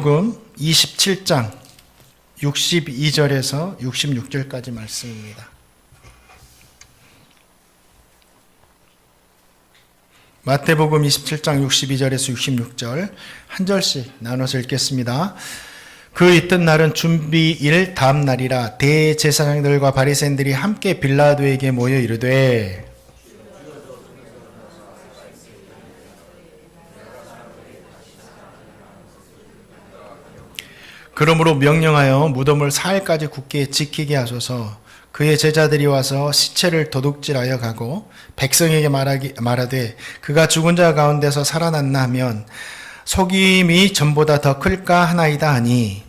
마태복음 27장 62절에서 66절까지 말씀입니다. 마태복음 27장 62절에서 66절 한 절씩 나눠서 읽겠습니다. 그 이튿날은 준비일 다음 날이라 대제사장들과 바리새인들이 함께 빌라도에게 모여 이르되 그러므로 명령하여 무덤을 사흘까지 굳게 지키게 하소서. 그의 제자들이 와서 시체를 도둑질하여 가고 백성에게 말하되 그가 죽은 자 가운데서 살아났나 하면 속임이 전보다 더 클까 하나이다 하니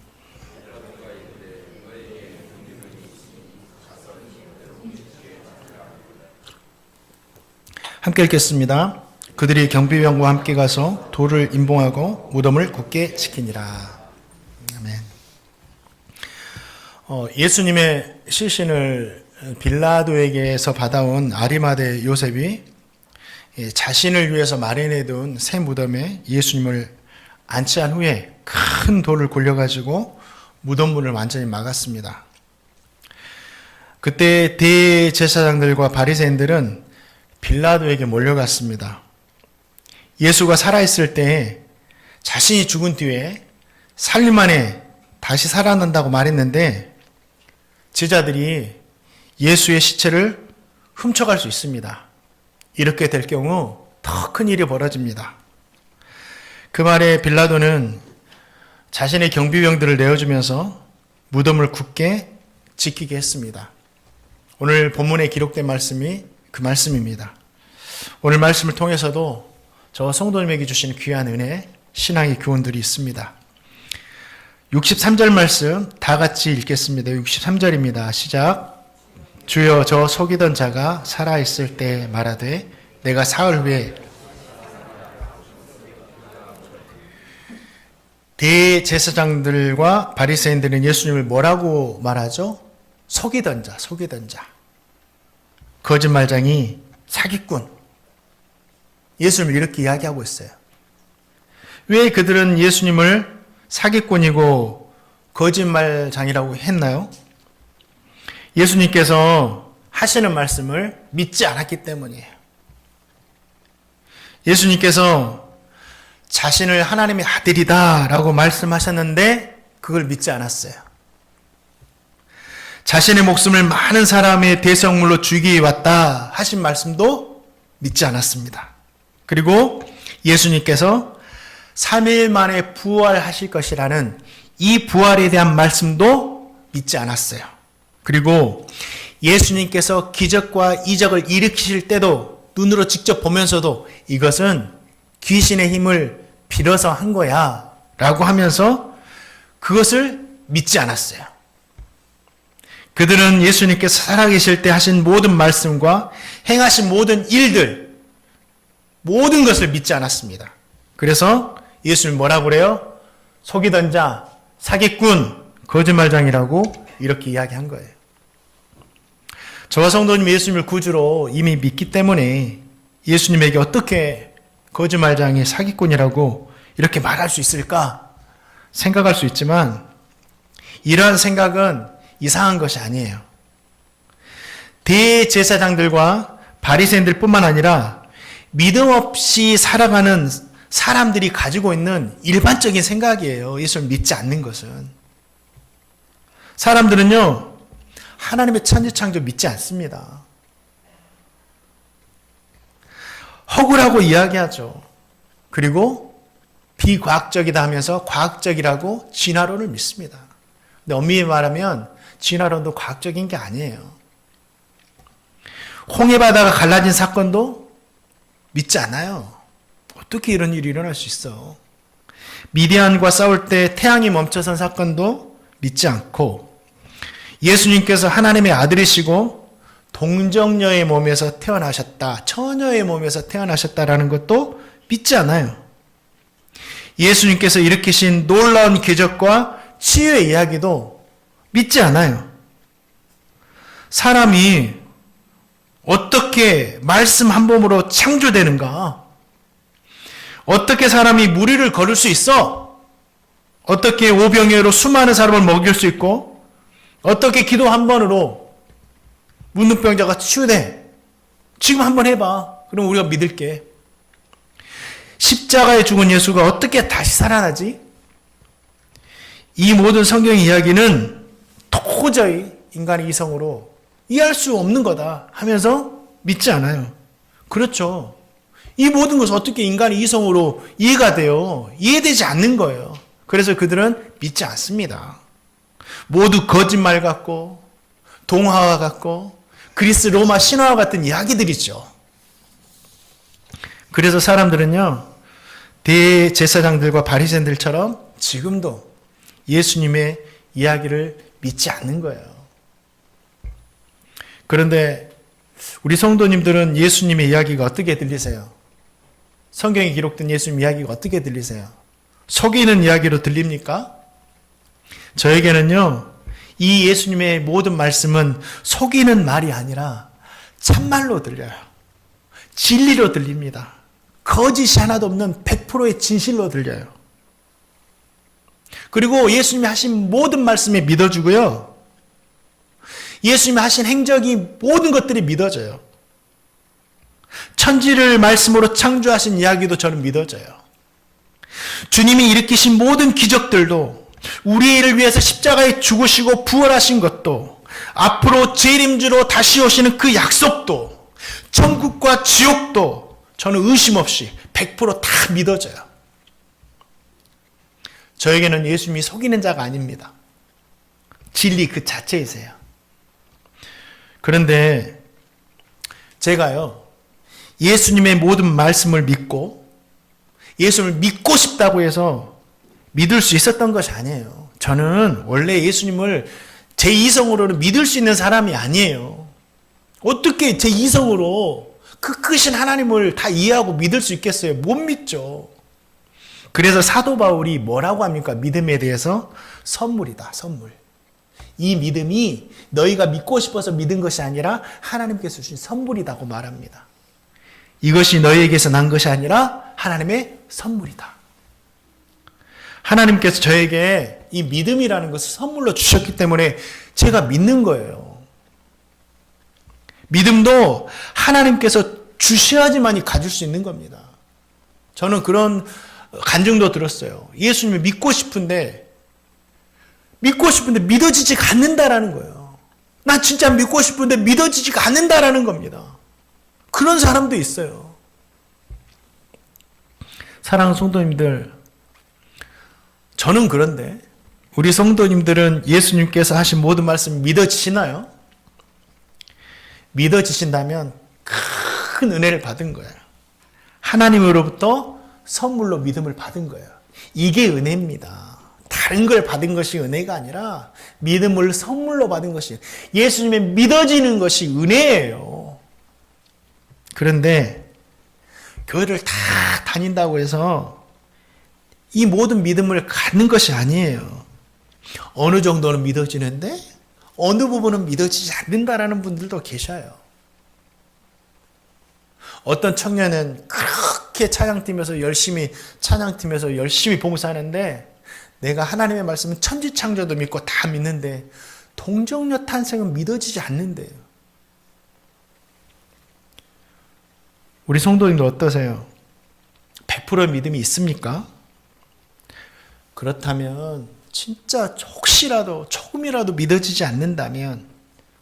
함께 읽겠습니다. 그들이 경비병과 함께 가서 돌을 임봉하고 무덤을 굳게 지키니라. 아멘. 예수님의 시신을 빌라도에게서 받아온 아리마대 요셉이 자신을 위해서 마련해둔 새 무덤에 예수님을 안치한 후에 큰 돌을 굴려가지고 무덤문을 완전히 막았습니다. 그때 대제사장들과 바리새인들은 빌라도에게 몰려갔습니다. 예수가 살아있을 때 자신이 죽은 뒤에 3일 만에 다시 살아난다고 말했는데 제자들이 예수의 시체를 훔쳐갈 수 있습니다. 이렇게 될 경우 더 큰 일이 벌어집니다. 그 말에 빌라도는 자신의 경비병들을 내어주면서 무덤을 굳게 지키게 했습니다. 오늘 본문에 기록된 말씀이 그 말씀입니다. 오늘 말씀을 통해서도 저 성도님에게 주신 귀한 은혜, 신앙의 교훈들이 있습니다. 63절 말씀 다 같이 읽겠습니다. 63절입니다. 시작. 주여 저 속이던 자가 살아있을 때 말하되 내가 사흘 후에 대제사장들과 바리새인들은 예수님을 뭐라고 말하죠? 속이던 자, 속이던 자. 거짓말쟁이, 사기꾼. 예수님을 이렇게 이야기하고 있어요. 왜 그들은 예수님을 사기꾼이고 거짓말장이라고 했나요? 예수님께서 하시는 말씀을 믿지 않았기 때문이에요. 예수님께서 자신을 하나님의 아들이다 라고 말씀하셨는데 그걸 믿지 않았어요. 자신의 목숨을 많은 사람의 대성물로 주기 위해 왔다 하신 말씀도 믿지 않았습니다. 그리고 예수님께서 3일 만에 부활하실 것이라는 이 부활에 대한 말씀도 믿지 않았어요. 그리고 예수님께서 기적과 이적을 일으키실 때도 눈으로 직접 보면서도 이것은 귀신의 힘을 빌어서 한 거야 라고 하면서 그것을 믿지 않았어요. 그들은 예수님께서 살아계실 때 하신 모든 말씀과 행하신 모든 일들, 모든 것을 믿지 않았습니다. 그래서 예수님 뭐라고 그래요? 속이던 자, 사기꾼, 거짓말장이라고 이렇게 이야기한 거예요. 저와 성도님이 예수님을 구주로 이미 믿기 때문에 예수님에게 어떻게 거짓말장이 사기꾼이라고 이렇게 말할 수 있을까 생각할 수 있지만 이러한 생각은 이상한 것이 아니에요. 대제사장들과 바리새인들 뿐만 아니라 믿음 없이 살아가는 사람들이 가지고 있는 일반적인 생각이에요. 예수를 믿지 않는 것은. 사람들은요, 하나님의 천지창조 믿지 않습니다. 허구라고 이야기하죠. 그리고 비과학적이다 하면서 과학적이라고 진화론을 믿습니다. 근데 엄밀히 말하면 진화론도 과학적인 게 아니에요. 홍해바다가 갈라진 사건도 믿지 않아요. 어떻게 이런 일이 일어날 수 있어? 미디안과 싸울 때 태양이 멈춰선 사건도 믿지 않고 예수님께서 하나님의 아들이시고 동정녀의 몸에서 태어나셨다, 처녀의 몸에서 태어나셨다라는 것도 믿지 않아요. 예수님께서 일으키신 놀라운 기적과 치유의 이야기도 믿지 않아요. 사람이 어떻게 말씀 한 몸으로 창조되는가? 어떻게 사람이 무리를 걸을 수 있어? 어떻게 오병이어로 수많은 사람을 먹일 수 있고 어떻게 기도 한 번으로 문둥병자가 치유돼. 지금 한번 해봐. 그럼 우리가 믿을게. 십자가에 죽은 예수가 어떻게 다시 살아나지? 이 모든 성경 이야기는 도저히 인간의 이성으로 이해할 수 없는 거다 하면서 믿지 않아요. 그렇죠. 이 모든 것은 어떻게 인간의 이성으로 이해가 돼요? 이해되지 않는 거예요. 그래서 그들은 믿지 않습니다. 모두 거짓말 같고 동화와 같고 그리스 로마 신화와 같은 이야기들이죠. 그래서 사람들은요, 대제사장들과 바리새인들처럼 지금도 예수님의 이야기를 믿지 않는 거예요. 그런데 우리 성도님들은 예수님의 이야기가 어떻게 들리세요? 성경에 기록된 예수님 이야기가 어떻게 들리세요? 속이는 이야기로 들립니까? 저에게는요, 이 예수님의 모든 말씀은 속이는 말이 아니라 참말로 들려요. 진리로 들립니다. 거짓이 하나도 없는 100%의 진실로 들려요. 그리고 예수님이 하신 모든 말씀에 믿어주고요. 예수님이 하신 행적이 모든 것들이 믿어져요. 천지를 말씀으로 창조하신 이야기도 저는 믿어져요. 주님이 일으키신 모든 기적들도, 우리의 일을 위해서 십자가에 죽으시고 부활하신 것도, 앞으로 재림주로 다시 오시는 그 약속도, 천국과 지옥도 저는 의심 없이 100%다 믿어져요. 저에게는 예수님이 속이는 자가 아닙니다. 진리 그 자체이세요. 그런데 제가요, 예수님의 모든 말씀을 믿고 예수님을 믿고 싶다고 해서 믿을 수 있었던 것이 아니에요. 저는 원래 예수님을 제 이성으로는 믿을 수 있는 사람이 아니에요. 어떻게 제 이성으로 그 크신 하나님을 다 이해하고 믿을 수 있겠어요? 못 믿죠. 그래서 사도 바울이 뭐라고 합니까? 믿음에 대해서 선물이다, 선물. 이 믿음이 너희가 믿고 싶어서 믿은 것이 아니라 하나님께서 주신 선물이라고 말합니다. 이것이 너희에게서 난 것이 아니라 하나님의 선물이다. 하나님께서 저에게 이 믿음이라는 것을 선물로 주셨기 때문에 제가 믿는 거예요. 믿음도 하나님께서 주셔야지만이 가질 수 있는 겁니다. 저는 그런 간증도 들었어요. 예수님을 믿고 싶은데 믿어지지가 않는다라는 거예요. 나 진짜 믿고 싶은데 믿어지지가 않는다라는 겁니다. 그런 사람도 있어요. 사랑하는 성도님들, 저는 그런데 우리 성도님들은 예수님께서 하신 모든 말씀 믿어지시나요? 믿어지신다면 큰 은혜를 받은 거예요. 하나님으로부터 선물로 믿음을 받은 거예요. 이게 은혜입니다. 다른 걸 받은 것이 은혜가 아니라 믿음을 선물로 받은 것이, 예수님의 믿어지는 것이 은혜예요. 그런데 교회를 다 다닌다고 해서 이 모든 믿음을 갖는 것이 아니에요. 어느 정도는 믿어지는데 어느 부분은 믿어지지 않는다라는 분들도 계셔요. 어떤 청년은 그렇게 찬양팀에서 열심히 봉사하는데 내가 하나님의 말씀은 천지창조도 믿고 다 믿는데 동정녀 탄생은 믿어지지 않는데요. 우리 성도님들 어떠세요? 100% 믿음이 있습니까? 그렇다면 진짜 혹시라도 조금이라도 믿어지지 않는다면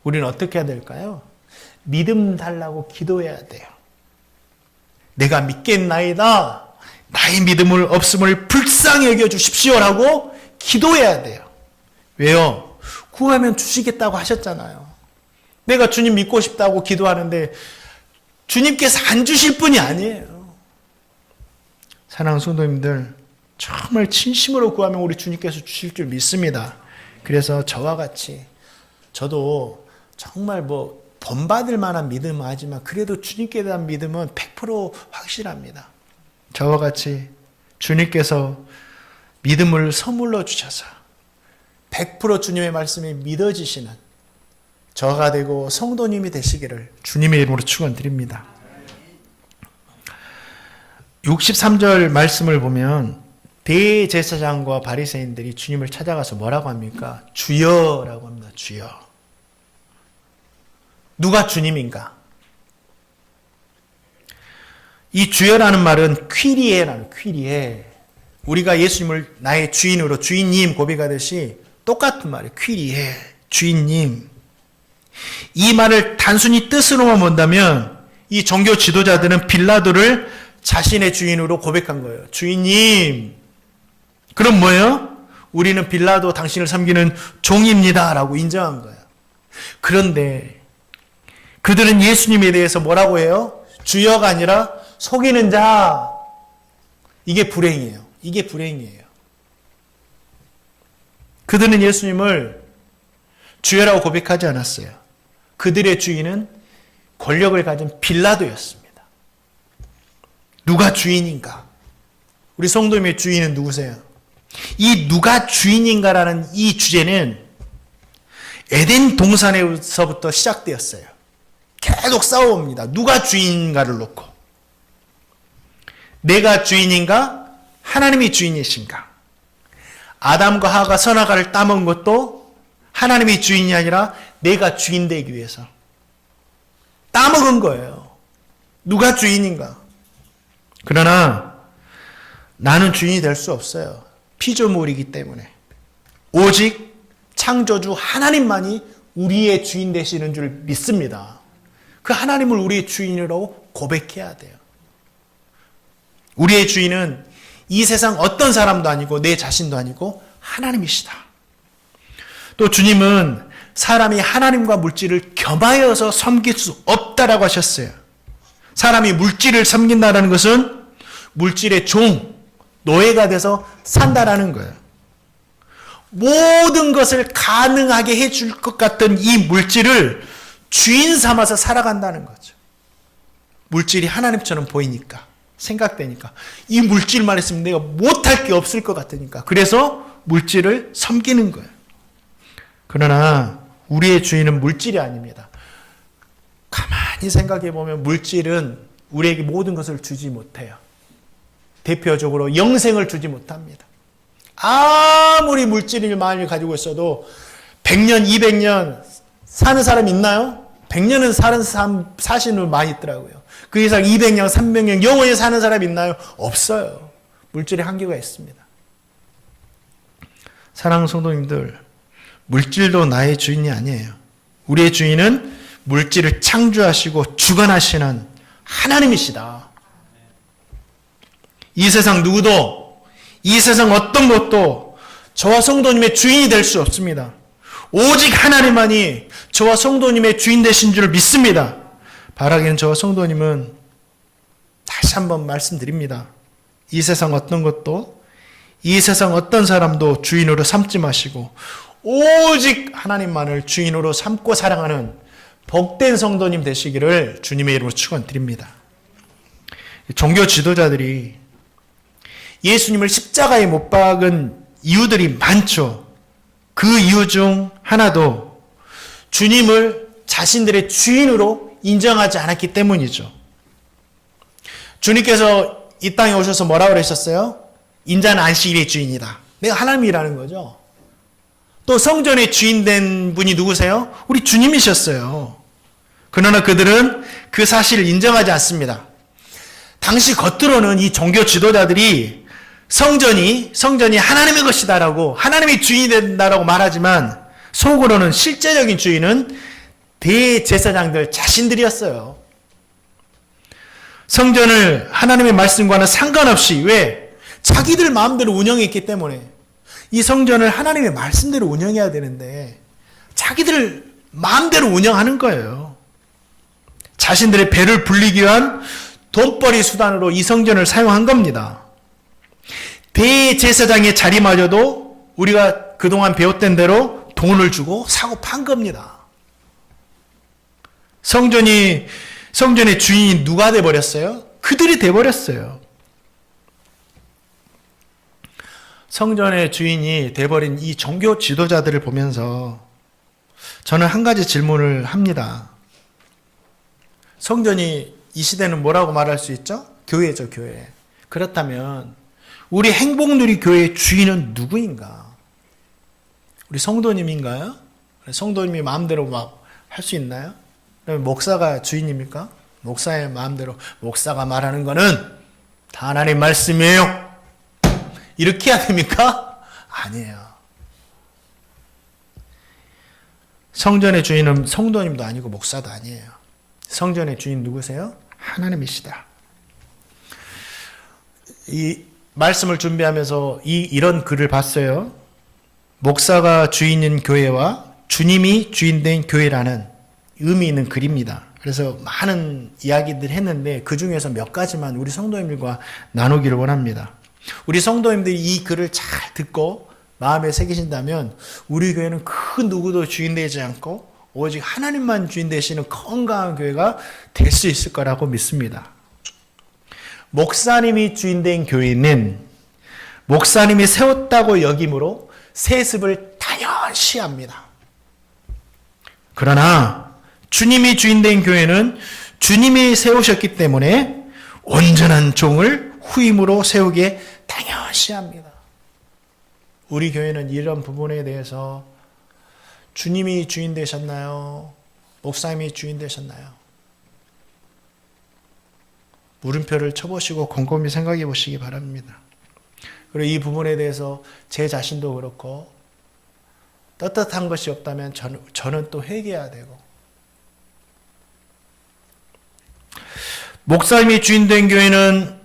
우리는 어떻게 해야 될까요? 믿음 달라고 기도해야 돼요. 내가 믿겠나이다. 나의 믿음을 없음을 불쌍히 여겨주십시오라고 기도해야 돼요. 왜요? 구하면 주시겠다고 하셨잖아요. 내가 주님 믿고 싶다고 기도하는데 주님께서 안 주실 분이 아니에요. 사랑하는 성도님들, 정말 진심으로 구하면 우리 주님께서 주실 줄 믿습니다. 그래서 저와 같이, 저도 정말 본받을 만한 믿음은 하지만 그래도 주님께 대한 믿음은 100% 확실합니다. 저와 같이 주님께서 믿음을 선물로 주셔서 100% 주님의 말씀이 믿어지시는 저가 되고 성도님이 되시기를 주님의 이름으로 축원드립니다. 63절 말씀을 보면 대제사장과 바리새인들이 주님을 찾아가서 뭐라고 합니까? 주여라고 합니다. 주여. 누가 주님인가? 이 주여라는 말은 퀴리에라는 퀴리에. 우리가 예수님을 나의 주인으로 주인님 고백하듯이 똑같은 말이에요. 퀴리에, 주인님. 이 말을 단순히 뜻으로만 본다면 이 종교 지도자들은 빌라도를 자신의 주인으로 고백한 거예요. 주인님. 그럼 뭐예요? 우리는 빌라도 당신을 섬기는 종입니다 라고 인정한 거예요. 그런데 그들은 예수님에 대해서 뭐라고 해요? 주여가 아니라 속이는 자. 이게 불행이에요. 이게 불행이에요. 그들은 예수님을 주여라고 고백하지 않았어요. 그들의 주인은 권력을 가진 빌라도였습니다. 누가 주인인가? 우리 성도님의 주인은 누구세요? 이 누가 주인인가라는 이 주제는 에덴 동산에서부터 시작되었어요. 계속 싸워옵니다. 누가 주인인가를 놓고. 내가 주인인가? 하나님이 주인이신가? 아담과 하와가 선악과를 따먹은 것도 하나님이 주인이 아니라 내가 주인 되기 위해서 따먹은 거예요. 누가 주인인가? 그러나 나는 주인이 될 수 없어요. 피조물이기 때문에. 오직 창조주 하나님만이 우리의 주인 되시는 줄 믿습니다. 그 하나님을 우리의 주인으로 고백해야 돼요. 우리의 주인은 이 세상 어떤 사람도 아니고 내 자신도 아니고 하나님이시다. 또 주님은 사람이 하나님과 물질을 겸하여서 섬길 수 없다라고 하셨어요. 사람이 물질을 섬긴다는 것은 물질의 종, 노예가 돼서 산다라는 거예요. 모든 것을 가능하게 해줄 것 같은 이 물질을 주인 삼아서 살아간다는 거죠. 물질이 하나님처럼 보이니까, 생각되니까. 이 물질만 있으면 내가 못할 게 없을 것 같으니까. 그래서 물질을 섬기는 거예요. 그러나 우리의 주인은 물질이 아닙니다. 가만히 생각해 보면 물질은 우리에게 모든 것을 주지 못해요. 대표적으로 영생을 주지 못합니다. 아무리 물질을 많이 가지고 있어도 100년, 200년 사는 사람 있나요? 100년은 사시는 분 많이 있더라고요. 그 이상 200년, 300년 영원히 사는 사람 있나요? 없어요. 물질의 한계가 있습니다. 사랑하는 성도님들, 물질도 나의 주인이 아니에요. 우리의 주인은 물질을 창조하시고 주관하시는 하나님이시다. 이 세상 누구도, 이 세상 어떤 것도 저와 성도님의 주인이 될 수 없습니다. 오직 하나님만이 저와 성도님의 주인 되신 줄 믿습니다. 바라기는 저와 성도님은 다시 한번 말씀드립니다. 이 세상 어떤 것도, 이 세상 어떤 사람도 주인으로 삼지 마시고 오직 하나님만을 주인으로 삼고 사랑하는 복된 성도님 되시기를 주님의 이름으로 축원드립니다. 종교 지도자들이 예수님을 십자가에 못 박은 이유들이 많죠. 그 이유 중 하나도 주님을 자신들의 주인으로 인정하지 않았기 때문이죠. 주님께서 이 땅에 오셔서 뭐라고 그러셨어요? 인자는 안식일의 주인이다. 내가 하나님이라는 거죠. 또 성전의 주인 된 분이 누구세요? 우리 주님이셨어요. 그러나 그들은 그 사실을 인정하지 않습니다. 당시 겉으로는 이 종교 지도자들이 성전이 하나님의 것이다라고, 하나님의 주인이 된다라고 말하지만 속으로는 실제적인 주인은 대제사장들 자신들이었어요. 성전을 하나님의 말씀과는 상관없이, 왜? 자기들 마음대로 운영했기 때문에. 이 성전을 하나님의 말씀대로 운영해야 되는데 자기들 마음대로 운영하는 거예요. 자신들의 배를 불리기 위한 돈벌이 수단으로 이 성전을 사용한 겁니다. 대제사장의 자리마저도 우리가 그동안 배웠던 대로 돈을 주고 사고 판 겁니다. 성전의 주인이 누가 돼버렸어요? 그들이 돼버렸어요. 성전의 주인이 돼버린 이 종교 지도자들을 보면서 저는 한 가지 질문을 합니다. 성전이 이 시대는 뭐라고 말할 수 있죠? 교회죠, 교회. 그렇다면 우리 행복누리 교회의 주인은 누구인가? 우리 성도님인가요? 성도님이 마음대로 막 할 수 있나요? 목사가 주인입니까? 목사의 마음대로 목사가 말하는 거는 다 하나님 말씀이에요. 이렇게 해야 됩니까? 아니에요. 성전의 주인은 성도님도 아니고 목사도 아니에요. 성전의 주인 누구세요? 하나님이시다. 이 말씀을 준비하면서 이런 글을 봤어요. 목사가 주인인 교회와 주님이 주인된 교회라는 의미 있는 글입니다. 그래서 많은 이야기들 했는데 그 중에서 몇 가지만 우리 성도님들과 나누기를 원합니다. 우리 성도님들이 이 글을 잘 듣고 마음에 새기신다면 우리 교회는 그 누구도 주인 되지 않고 오직 하나님만 주인 되시는 건강한 교회가 될 수 있을 거라고 믿습니다. 목사님이 주인된 교회는 목사님이 세웠다고 여김으로 세습을 당연시 합니다. 그러나 주님이 주인된 교회는 주님이 세우셨기 때문에 온전한 종을 후임으로 세우게 당연시 합니다. 우리 교회는 이런 부분에 대해서 주님이 주인 되셨나요? 목사님이 주인 되셨나요? 물음표를 쳐보시고 곰곰이 생각해 보시기 바랍니다. 그리고 이 부분에 대해서 제 자신도 그렇고 떳떳한 것이 없다면 저는 또 회개해야 되고, 목사님이 주인된 교회는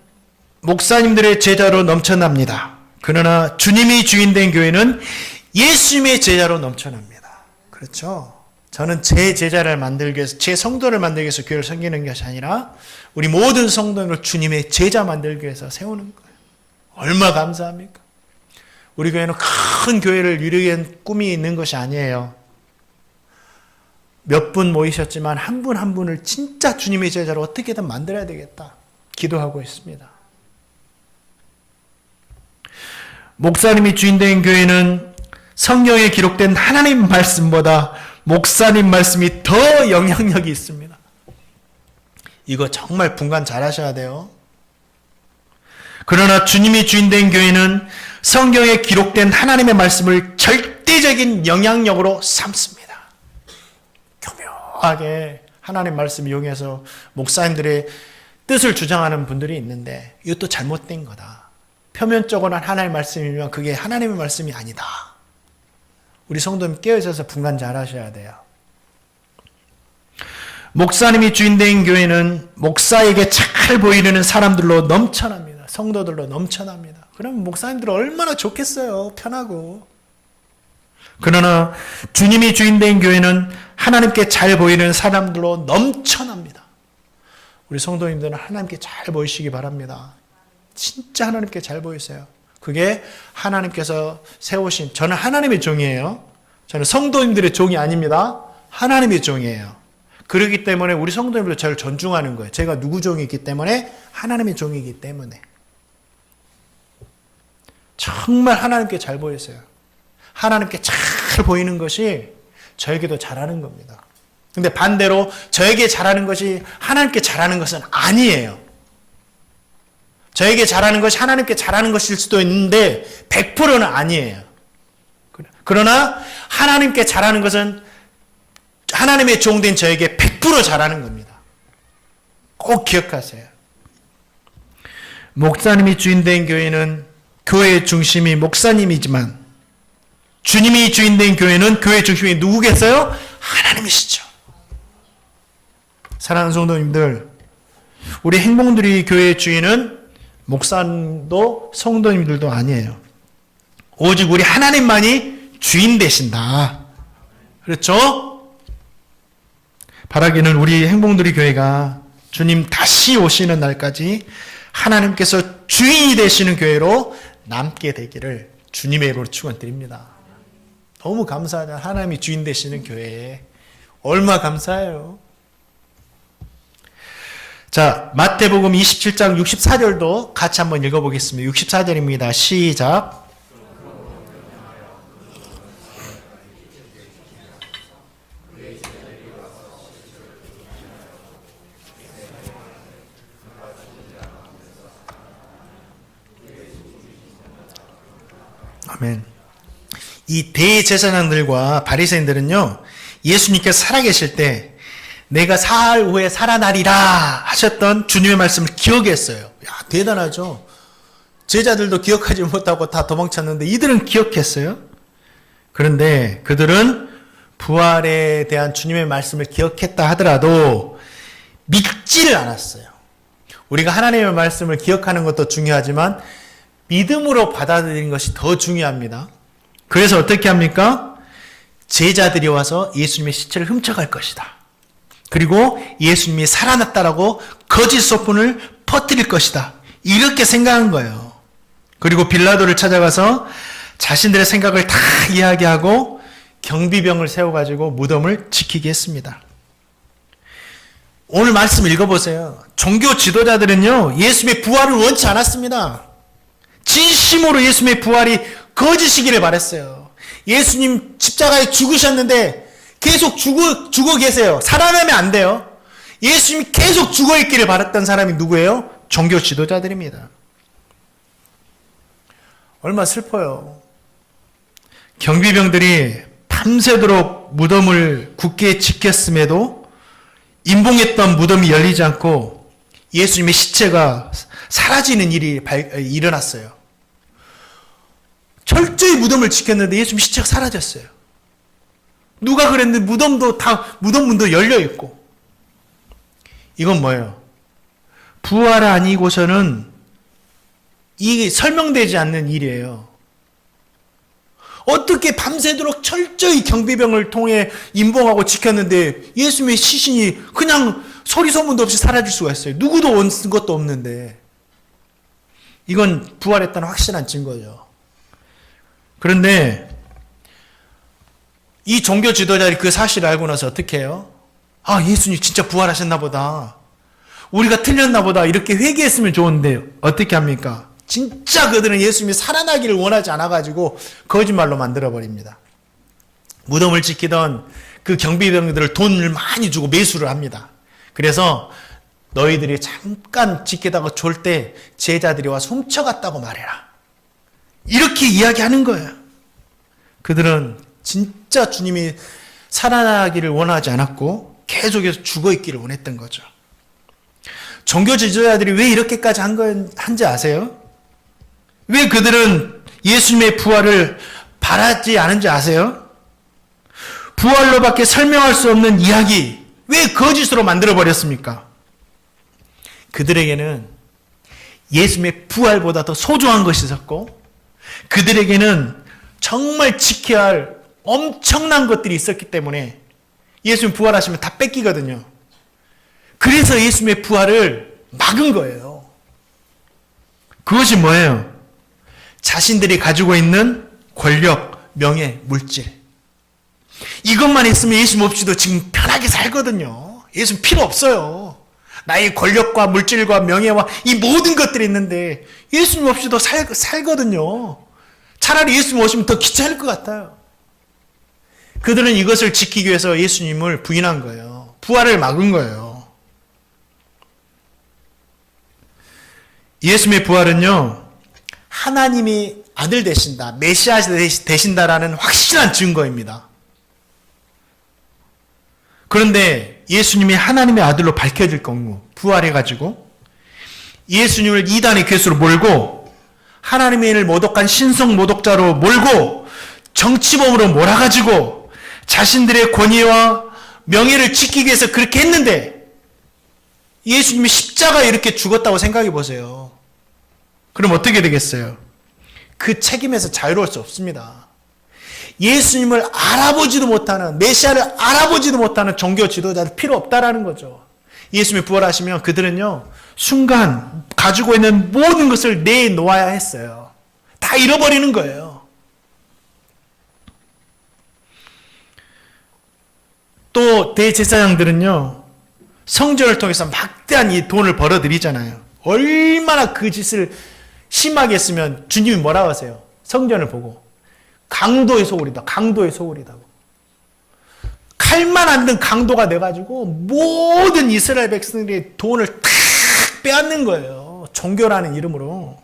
목사님들의 제자로 넘쳐납니다. 그러나 주님이 주인된 교회는 예수님의 제자로 넘쳐납니다. 그렇죠? 저는 제 제자를 만들기 위해서, 제 성도를 만들기 위해서 교회를 섬기는 것이 아니라 우리 모든 성도를 주님의 제자 만들기 위해서 세우는 거예요. 얼마나 감사합니까? 우리 교회는 큰 교회를 이루기 위한 꿈이 있는 것이 아니에요. 몇 분 모이셨지만 한 분 한 분을 진짜 주님의 제자로 어떻게든 만들어야 되겠다 기도하고 있습니다. 목사님이 주인된 교회는 성경에 기록된 하나님 말씀보다 목사님 말씀이 더 영향력이 있습니다. 이거 정말 분간 잘 하셔야 돼요. 그러나 주님이 주인된 교회는 성경에 기록된 하나님의 말씀을 절대적인 영향력으로 삼습니다. 교묘하게 하나님 말씀 이용해서 목사님들의 뜻을 주장하는 분들이 있는데 이것도 잘못된 거다. 표면적으로는 하나님의 말씀이면 그게 하나님의 말씀이 아니다. 우리 성도님 깨어있어서 분간 잘 하셔야 돼요. 목사님이 주인된 교회는 목사에게 잘 보이는 사람들로 넘쳐납니다. 성도들로 넘쳐납니다. 그럼 목사님들 얼마나 좋겠어요. 편하고. 그러나 주님이 주인된 교회는 하나님께 잘 보이는 사람들로 넘쳐납니다. 우리 성도님들은 하나님께 잘 보이시기 바랍니다. 진짜 하나님께 잘 보이세요. 그게 하나님께서 세우신, 저는 하나님의 종이에요. 저는 성도님들의 종이 아닙니다. 하나님의 종이에요. 그렇기 때문에 우리 성도님들 저를 존중하는 거예요. 제가 누구 종이기 때문에? 하나님의 종이기 때문에. 정말 하나님께 잘 보이세요. 하나님께 잘 보이는 것이 저에게도 잘하는 겁니다. 근데 반대로 저에게 잘하는 것이 하나님께 잘하는 것은 아니에요. 저에게 잘하는 것이 하나님께 잘하는 것일 수도 있는데 100%는 아니에요. 그러나 하나님께 잘하는 것은 하나님의 종된 저에게 100% 잘하는 겁니다. 꼭 기억하세요. 목사님이 주인된 교회는 교회의 중심이 목사님이지만 주님이 주인된 교회는 교회의 중심이 누구겠어요? 하나님이시죠. 사랑하는 성도님들, 우리 행복누리 교회의 주인은 목사님도 성도님들도 아니에요. 오직 우리 하나님만이 주인 되신다. 그렇죠? 바라기는 우리 행복누리 교회가 주님 다시 오시는 날까지 하나님께서 주인이 되시는 교회로 남게 되기를 주님의 이름으로 축원드립니다. 너무 감사하다. 하나님이 주인 되시는 교회에 얼마나 감사해요. 자, 마태복음 27장 64절도 같이 한번 읽어보겠습니다. 64절입니다. 시작. 아멘. 이 대제사장들과 바리새인들은요, 예수님께서 살아계실 때 내가 사흘 후에 살아나리라 하셨던 주님의 말씀을 기억했어요. 야, 대단하죠. 제자들도 기억하지 못하고 다 도망쳤는데 이들은 기억했어요. 그런데 그들은 부활에 대한 주님의 말씀을 기억했다 하더라도 믿지를 않았어요. 우리가 하나님의 말씀을 기억하는 것도 중요하지만 믿음으로 받아들이는 것이 더 중요합니다. 그래서 어떻게 합니까? 제자들이 와서 예수님의 시체를 훔쳐갈 것이다. 그리고 예수님이 살아났다라고 거짓 소문을 퍼뜨릴 것이다. 이렇게 생각한 거예요. 그리고 빌라도를 찾아가서 자신들의 생각을 다 이야기하고 경비병을 세워가지고 무덤을 지키게 했습니다. 오늘 말씀 읽어보세요. 종교 지도자들은요, 예수님의 부활을 원치 않았습니다. 진심으로 예수님의 부활이 거짓이기를 바랬어요. 예수님 십자가에 죽으셨는데 계속 죽어 계세요. 살아나면 안 돼요. 예수님이 계속 죽어 있기를 바랐던 사람이 누구예요? 종교 지도자들입니다. 얼마나 슬퍼요. 경비병들이 밤새도록 무덤을 굳게 지켰음에도 임봉했던 무덤이 열리지 않고 예수님의 시체가 사라지는 일이 일어났어요. 철저히 무덤을 지켰는데 예수님 시체가 사라졌어요. 누가 그랬는데 무덤도 다 무덤 문도 열려 있고. 이건 뭐예요? 부활 아니고서는 이게 설명되지 않는 일이에요. 어떻게 밤새도록 철저히 경비병을 통해 임봉하고 지켰는데 예수님의 시신이 그냥 소리 소문도 없이 사라질 수가 있어요. 누구도 온 것도 없는데. 이건 부활했다는 확실한 증거죠. 그런데 이 종교 지도자들이 그 사실을 알고 나서 어떻게 해요? 아, 예수님 진짜 부활하셨나 보다. 우리가 틀렸나 보다. 이렇게 회개했으면 좋은데 어떻게 합니까? 진짜 그들은 예수님이 살아나기를 원하지 않아가지고 거짓말로 만들어버립니다. 무덤을 지키던 그 경비병들을 돈을 많이 주고 매수를 합니다. 그래서 너희들이 잠깐 지키다가 졸 때 제자들이 와서 훔쳐갔다고 말해라. 이렇게 이야기하는 거예요. 그들은 진짜 주님이 살아나기를 원하지 않았고 계속해서 죽어있기를 원했던 거죠. 종교 지도자들이 왜 이렇게까지 한지 아세요? 왜 그들은 예수님의 부활을 바라지 않은지 아세요? 부활로밖에 설명할 수 없는 이야기, 왜 거짓으로 만들어버렸습니까? 그들에게는 예수님의 부활보다 더 소중한 것이 있었고, 그들에게는 정말 지켜야 할 엄청난 것들이 있었기 때문에 예수님 부활하시면 다 뺏기거든요. 그래서 예수님의 부활을 막은 거예요. 그것이 뭐예요? 자신들이 가지고 있는 권력, 명예, 물질. 이것만 있으면 예수님 없이도 지금 편하게 살거든요. 예수님 필요 없어요. 나의 권력과 물질과 명예와 이 모든 것들이 있는데 예수님 없이도 살거든요. 차라리 예수님 오시면 더 귀찮을 것 같아요. 그들은 이것을 지키기 위해서 예수님을 부인한 거예요. 부활을 막은 거예요. 예수님의 부활은요, 하나님이 아들 되신다, 메시아 되신다라는 확실한 증거입니다. 그런데 예수님이 하나님의 아들로 밝혀질 경우 부활해가지고 예수님을 이단의 괴수로 몰고 하나님의 인을 모독한 신성 모독자로 몰고 정치범으로 몰아가지고 자신들의 권위와 명예를 지키기 위해서 그렇게 했는데 예수님이 십자가에 이렇게 죽었다고 생각해 보세요. 그럼 어떻게 되겠어요? 그 책임에서 자유로울 수 없습니다. 예수님을 알아보지도 못하는, 메시아를 알아보지도 못하는 종교 지도자들 필요 없다라는 거죠. 예수님이 부활하시면 그들은요, 순간 가지고 있는 모든 것을 내놓아야 했어요. 다 잃어버리는 거예요. 또 대제사장들은요, 성전을 통해서 막대한 이 돈을 벌어들이잖아요. 얼마나 그 짓을 심하게 했으면 주님이 뭐라고 하세요? 성전을 보고 강도의 소굴이다. 강도의 소굴이다고. 칼만 안 든 강도가 돼가지고 모든 이스라엘 백성들의 돈을 탁 빼앗는 거예요. 종교라는 이름으로.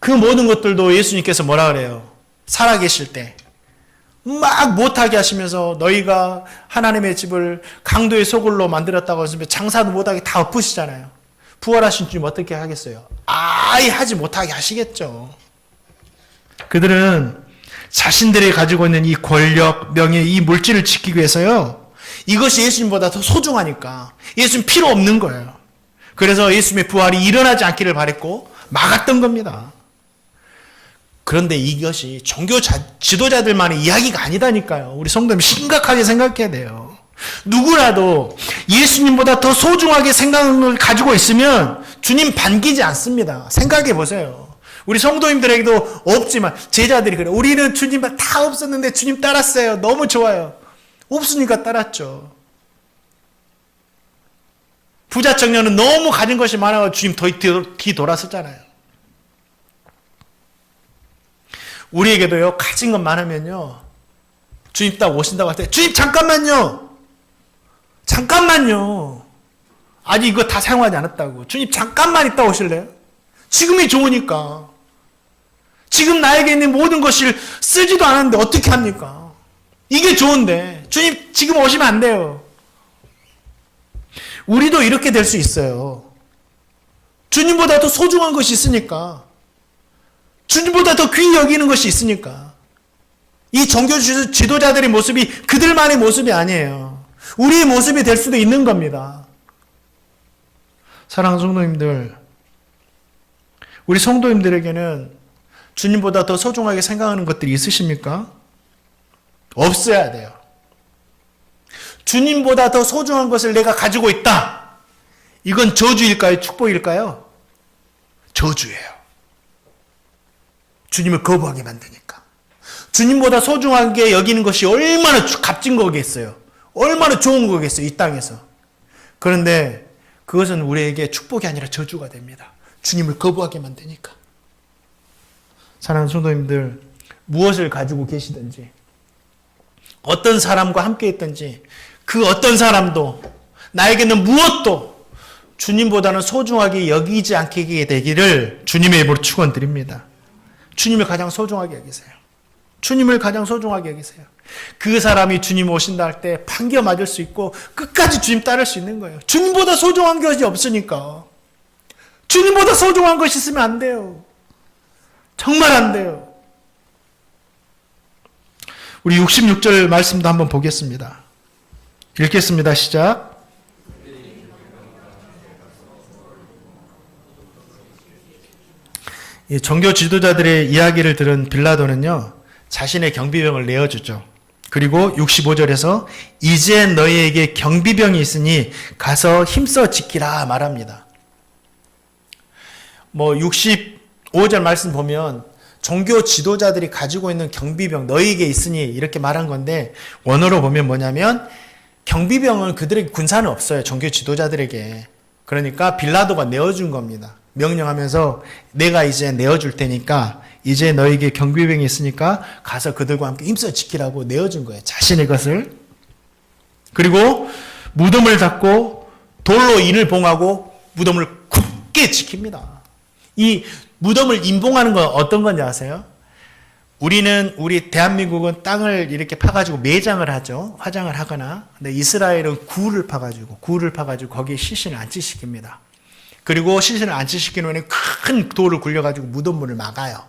그 모든 것들도 예수님께서 뭐라 그래요? 살아계실 때 막 못하게 하시면서 너희가 하나님의 집을 강도의 소굴로 만들었다고 해서 장사도 못하게 다 엎으시잖아요. 부활하신 주님 어떻게 하겠어요? 아예 하지 못하게 하시겠죠. 그들은 자신들이 가지고 있는 이 권력, 명예, 이 물질을 지키기 위해서요. 이것이 예수님보다 더 소중하니까 예수님 필요 없는 거예요. 그래서 예수님의 부활이 일어나지 않기를 바랬고 막았던 겁니다. 그런데 이것이 종교 지도자들만의 이야기가 아니다니까요. 우리 성도님 심각하게 생각해야 돼요. 누구라도 예수님보다 더 소중하게 생각을 가지고 있으면 주님 반기지 않습니다. 생각해 보세요. 우리 성도님들에게도 없지만 제자들이 그래요. 우리는 주님 다 없었는데 주님 따랐어요. 너무 좋아요. 없으니까 따랐죠. 부자 청년은 너무 가진 것이 많아서 주님 뒤 돌았었잖아요. 우리에게도요, 가진 것 많으면요, 주님 딱 오신다고 할 때, 주님 잠깐만요! 잠깐만요! 아직 이거 다 사용하지 않았다고. 주님 잠깐만 있다 오실래요? 지금이 좋으니까. 지금 나에게 있는 모든 것을 쓰지도 않았는데 어떻게 합니까? 이게 좋은데. 주님 지금 오시면 안 돼요. 우리도 이렇게 될 수 있어요. 주님보다 더 소중한 것이 있으니까. 주님보다 더 귀히 여기는 것이 있으니까. 이 종교 지도자들의 모습이 그들만의 모습이 아니에요. 우리의 모습이 될 수도 있는 겁니다. 사랑하는 성도님들, 우리 성도님들에게는 주님보다 더 소중하게 생각하는 것들이 있으십니까? 없어야 돼요. 주님보다 더 소중한 것을 내가 가지고 있다. 이건 저주일까요? 축복일까요? 저주예요. 주님을 거부하게 만드니까. 주님보다 소중하게 여기는 것이 얼마나 값진 거겠어요. 얼마나 좋은 거겠어요. 이 땅에서. 그런데 그것은 우리에게 축복이 아니라 저주가 됩니다. 주님을 거부하게 만드니까. 사랑하는 성도님들, 무엇을 가지고 계시든지 어떤 사람과 함께 있든지 그 어떤 사람도 나에게는 무엇도 주님보다는 소중하게 여기지 않게 되기를 주님의 입으로 축원드립니다. 주님을 가장 소중하게 여기세요. 주님을 가장 소중하게 여기세요. 그 사람이 주님 오신다 할 때 판겨 맞을 수 있고 끝까지 주님 따를 수 있는 거예요. 주님보다 소중한 것이 없으니까. 주님보다 소중한 것이 있으면 안 돼요. 정말 안 돼요. 우리 66절 말씀도 한번 보겠습니다. 읽겠습니다. 시작. 이 종교 지도자들의 이야기를 들은 빌라도는요, 자신의 경비병을 내어주죠. 그리고 65절에서 이제 너희에게 경비병이 있으니 가서 힘써 지키라 말합니다. 65절 말씀 보면 종교 지도자들이 가지고 있는 경비병 너희에게 있으니 이렇게 말한 건데, 원어로 보면 뭐냐면 경비병은 그들에게 군사는 없어요. 종교 지도자들에게. 그러니까 빌라도가 내어준 겁니다. 명령하면서 내가 이제 내어줄 테니까 이제 너에게 경비병이 있으니까 가서 그들과 함께 힘써 지키라고 내어준 거예요. 자신의 것을. 그리고 무덤을 닫고 돌로 인을 봉하고 무덤을 굳게 지킵니다. 이 무덤을 인봉하는 건 어떤 건지 아세요? 우리 대한민국은 땅을 이렇게 파가지고 매장을 하죠. 화장을 하거나. 근데 이스라엘은 굴을 파가지고 거기에 시신을 안치시킵니다. 그리고 시신을 안치시키는 후에는 큰 돌을 굴려가지고 무덤문을 막아요.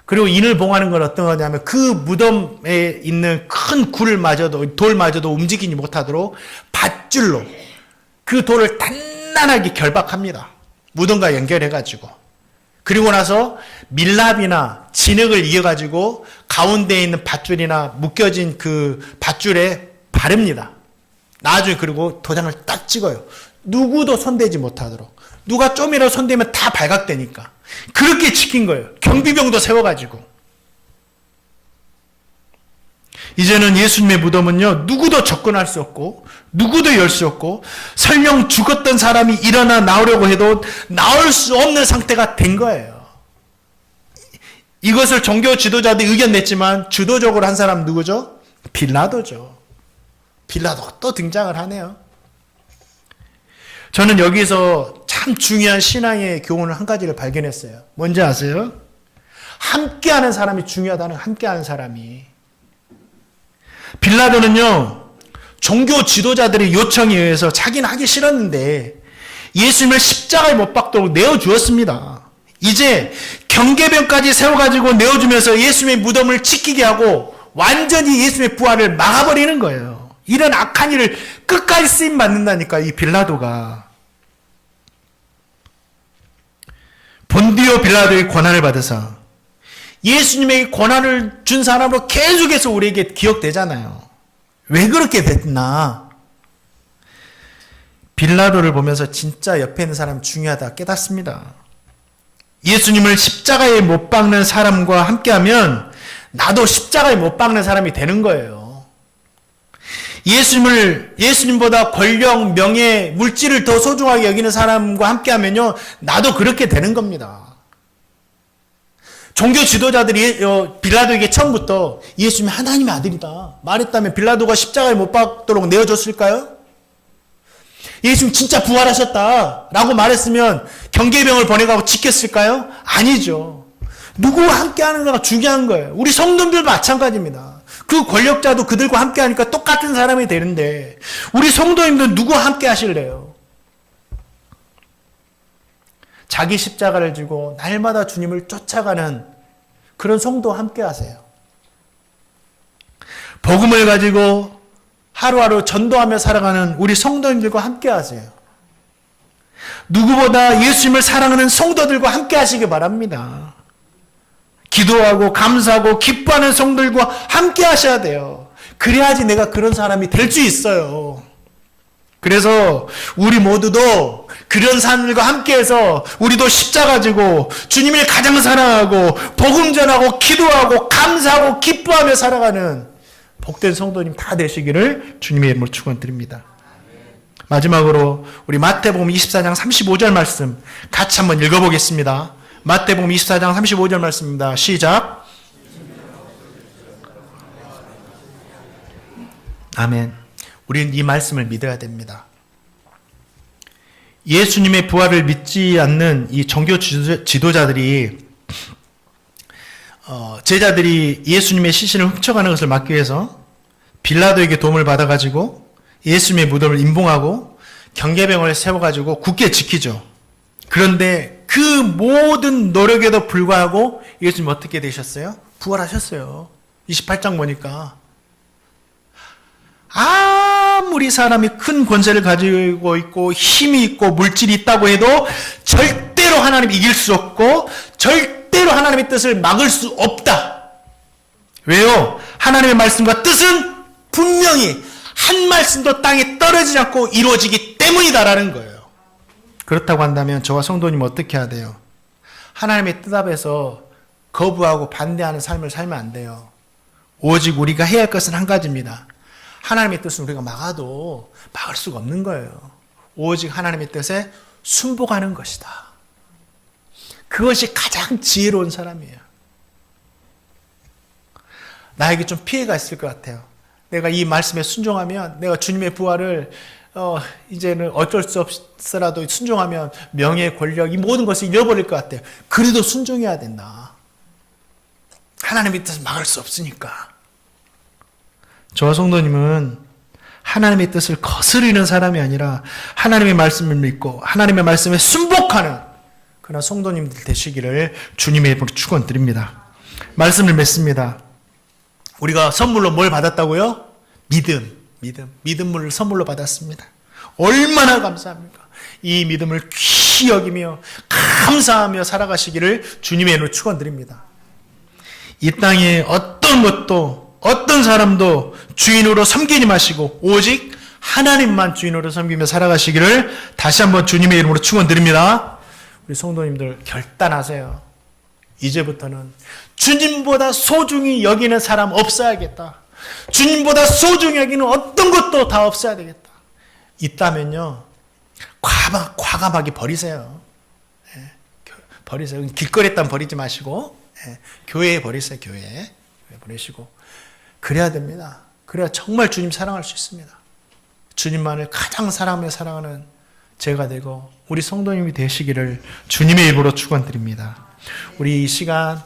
그리고 인을 봉하는 건 어떤 거냐면 그 무덤에 있는 큰 돌마저도 움직이지 못하도록 밧줄로 그 돌을 단단하게 결박합니다. 무덤과 연결해가지고. 그리고 나서 밀랍이나 진흙을 이어가지고 가운데에 있는 밧줄이나 묶여진 그 밧줄에 바릅니다. 나중에 그리고 도장을 딱 찍어요. 누구도 손대지 못하도록. 누가 좀이라도 손대면 다 발각되니까. 그렇게 지킨 거예요. 경비병도 세워가지고. 이제는 예수님의 무덤은요, 누구도 접근할 수 없고, 누구도 열 수 없고, 설령 죽었던 사람이 일어나 나오려고 해도 나올 수 없는 상태가 된 거예요. 이것을 종교 지도자들이 의견 냈지만, 주도적으로 한 사람 누구죠? 빌라도죠. 빌라도가 또 등장을 하네요. 저는 여기서 참 참 중요한 신앙의 교훈을 한 가지를 발견했어요. 뭔지 아세요? 함께하는 사람이 중요하다는, 함께하는 사람이. 빌라도는요, 종교 지도자들의 요청에 의해서 자기는 하기 싫었는데 예수님을 십자가에 못 박도록 내어주었습니다. 이제 경계병까지 세워가지고 내어주면서 예수님의 무덤을 지키게 하고 완전히 예수님의 부활을 막아버리는 거예요. 이런 악한 일을 끝까지 쓰임 받는다니까, 이 빌라도가. 본디오 빌라도의 권한을 받아서 예수님에게 권한을 준 사람으로 계속해서 우리에게 기억되잖아요. 왜 그렇게 됐나? 빌라도를 보면서 진짜 옆에 있는 사람이 중요하다 깨닫습니다. 예수님을 십자가에 못 박는 사람과 함께하면 나도 십자가에 못 박는 사람이 되는 거예요. 예수님보다 권력, 명예, 물질을 더 소중하게 여기는 사람과 함께하면요, 나도 그렇게 되는 겁니다. 종교 지도자들이 빌라도에게 처음부터 예수님이 하나님의 아들이다 말했다면 빌라도가 십자가에 못 박도록 내어줬을까요? 예수님 진짜 부활하셨다 라고 말했으면 경계병을 보내가고 지켰을까요? 아니죠. 누구와 함께하는가가 중요한 거예요. 우리 성도들도 마찬가지입니다. 그 권력자도 그들과 함께하니까 똑같은 사람이 되는데 우리 성도님들 누구와 함께 하실래요? 자기 십자가를 지고 날마다 주님을 쫓아가는 그런 성도와 함께 하세요. 복음을 가지고 하루하루 전도하며 살아가는 우리 성도님들과 함께 하세요. 누구보다 예수님을 사랑하는 성도들과 함께 하시기 바랍니다. 기도하고 감사하고 기뻐하는 성도들과 함께 하셔야 돼요. 그래야지 내가 그런 사람이 될 수 있어요. 그래서 우리 모두도 그런 사람들과 함께해서 우리도 십자가 지고 주님을 가장 사랑하고 복음 전하고 기도하고 감사하고 기뻐하며 살아가는 복된 성도님 다 되시기를 주님의 이름으로 축원드립니다. 마지막으로 우리 마태복음 24장 35절 말씀 같이 한번 읽어보겠습니다. 마태복음 24장 35절 말씀입니다. 시작. 아멘. 우리는 이 말씀을 믿어야 됩니다. 예수님의 부활을 믿지 않는 이 종교 지도자들이 제자들이 예수님의 시신을 훔쳐가는 것을 막기 위해서 빌라도에게 도움을 받아가지고 예수님의 무덤을 임봉하고 경계병을 세워가지고 굳게 지키죠. 그런데 그 모든 노력에도 불구하고 예수님 어떻게 되셨어요? 부활하셨어요. 28장 보니까. 아무리 사람이 큰 권세를 가지고 있고 힘이 있고 물질이 있다고 해도 절대로 하나님 이길 수 없고 절대로 하나님의 뜻을 막을 수 없다. 왜요? 하나님의 말씀과 뜻은 분명히 한 말씀도 땅에 떨어지지 않고 이루어지기 때문이다라는 거예요. 그렇다고 한다면 저와 성도님 어떻게 해야 돼요? 하나님의 뜻 앞에서 거부하고 반대하는 삶을 살면 안 돼요. 오직 우리가 해야 할 것은 한 가지입니다. 하나님의 뜻은 우리가 막아도 막을 수가 없는 거예요. 오직 하나님의 뜻에 순복하는 것이다. 그것이 가장 지혜로운 사람이에요. 나에게 좀 피해가 있을 것 같아요. 내가 이 말씀에 순종하면 내가 주님의 부활을 이제는 어쩔 수 없어라도 순종하면 명예, 권력 이 모든 것을 잃어버릴 것 같아요. 그래도 순종해야 된다. 하나님의 뜻을 막을 수 없으니까. 저와 성도님은 하나님의 뜻을 거스르는 사람이 아니라 하나님의 말씀을 믿고 하나님의 말씀에 순복하는 그런 성도님들 되시기를 주님의 이름으로 축원드립니다. 말씀을 맺습니다. 우리가 선물로 뭘 받았다고요? 믿음을 선물로 받았습니다. 얼마나 감사합니까? 이 믿음을 귀히 여기며 감사하며 살아가시기를 주님의 이름으로 축원드립니다. 이 땅에 어떤 것도 어떤 사람도 주인으로 섬기지 마시고 오직 하나님만 주인으로 섬기며 살아가시기를 다시 한번 주님의 이름으로 축원드립니다. 우리 성도님들 결단하세요. 이제부터는 주님보다 소중히 여기는 사람 없어야겠다. 주님보다 소중히 여기는 어떤 것도 다 없어야 되겠다. 있다면요 과감하게 버리세요. 버리세요. 길거리에 딴 버리지 마시고 교회에 버리세요. 교회에 버리시고 그래야 됩니다. 그래야 정말 주님 사랑할 수 있습니다. 주님만을 가장 사랑하며 사랑하는 제가 되고 우리 성도님이 되시기를 주님의 이름으로 축원드립니다. 우리 이 시간